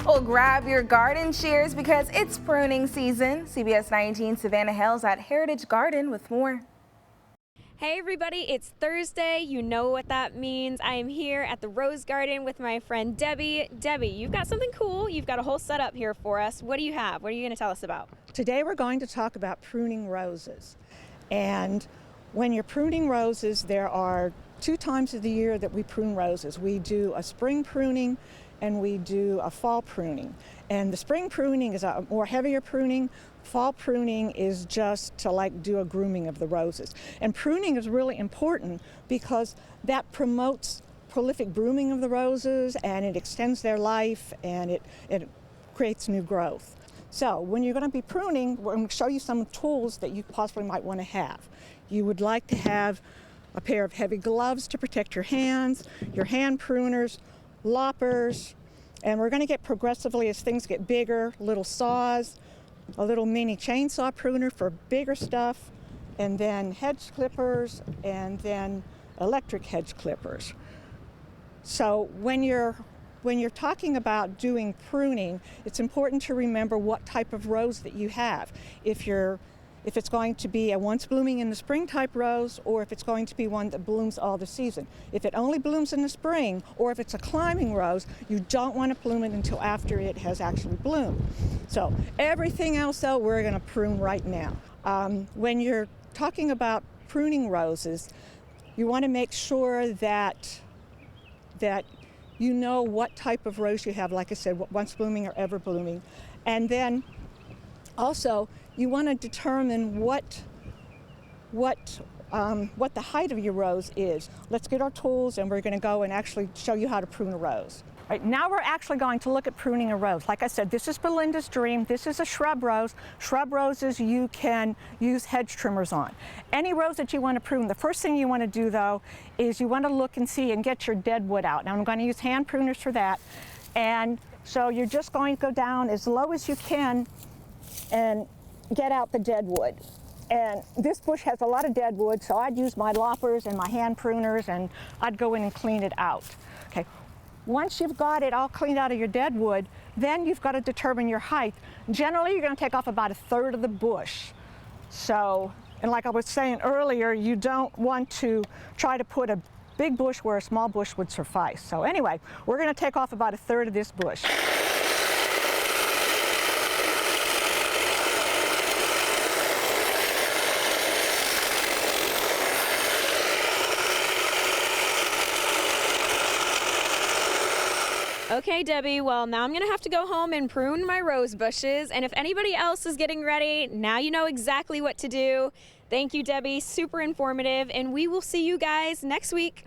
Well, grab your garden shears because it's pruning season. CBS 19 Savannah Hales at Heritage Garden with more. Hey everybody, it's Thursday. You know what that means. I am here at the Rose Garden with my friend Debbie. Debbie, you've got something cool. You've got a whole setup here for us. What do you have? What are you going to tell us about? Today we're going to talk about pruning roses. And when you're pruning roses, there are 2 times of the year that we prune roses. We do a spring pruning and we do a fall pruning. And the spring pruning is a more heavier pruning. Fall pruning is just to do a grooming of the roses. And pruning is really important because that promotes prolific blooming of the roses and it extends their life and it creates new growth. So when you're going to be pruning, we're going to show you some tools that you possibly might want to have. You would like to have a pair of heavy gloves to protect your hands, your hand pruners, loppers, and we're going to get progressively as things get bigger, little saws, a little mini chainsaw pruner for bigger stuff, and then hedge clippers, and then electric hedge clippers. So when you're talking about doing pruning, it's important to remember what type of rose that you have. If it's going to be a once blooming in the spring type rose, or if it's going to be one that blooms all the season. If it only blooms in the spring, or if it's a climbing rose, you don't want to plume it until after it has actually bloomed. So everything else though, we're going to prune right now. When you're talking about pruning roses, you want to make sure that you know what type of rose you have, like I said, once blooming or ever blooming. And then also, you want to determine what the height of your rose is. Let's get our tools and we're going to go and actually show you how to prune a rose. Right, now we're actually going to look at pruning a rose. Like I said, this is Belinda's Dream. This is a shrub rose. Shrub roses you can use hedge trimmers on. Any rose that you want to prune, the first thing you want to do though is you want to look and see and get your dead wood out. Now I'm going to use hand pruners for that. And so you're just going to go down as low as you can and get out the dead wood. And this bush has a lot of dead wood, so I'd use my loppers and my hand pruners and I'd go in and clean it out. Okay. Once you've got it all cleaned out of your dead wood, then you've got to determine your height. Generally, you're going to take off about 1/3 of the bush. So, and like I was saying earlier, you don't want to try to put a big bush where a small bush would suffice. So anyway, we're going to take off about 1/3 of this bush. Okay, Debbie, well, now I'm going to have to go home and prune my rose bushes. And if anybody else is getting ready, now you know exactly what to do. Thank you, Debbie. Super informative. And we will see you guys next week.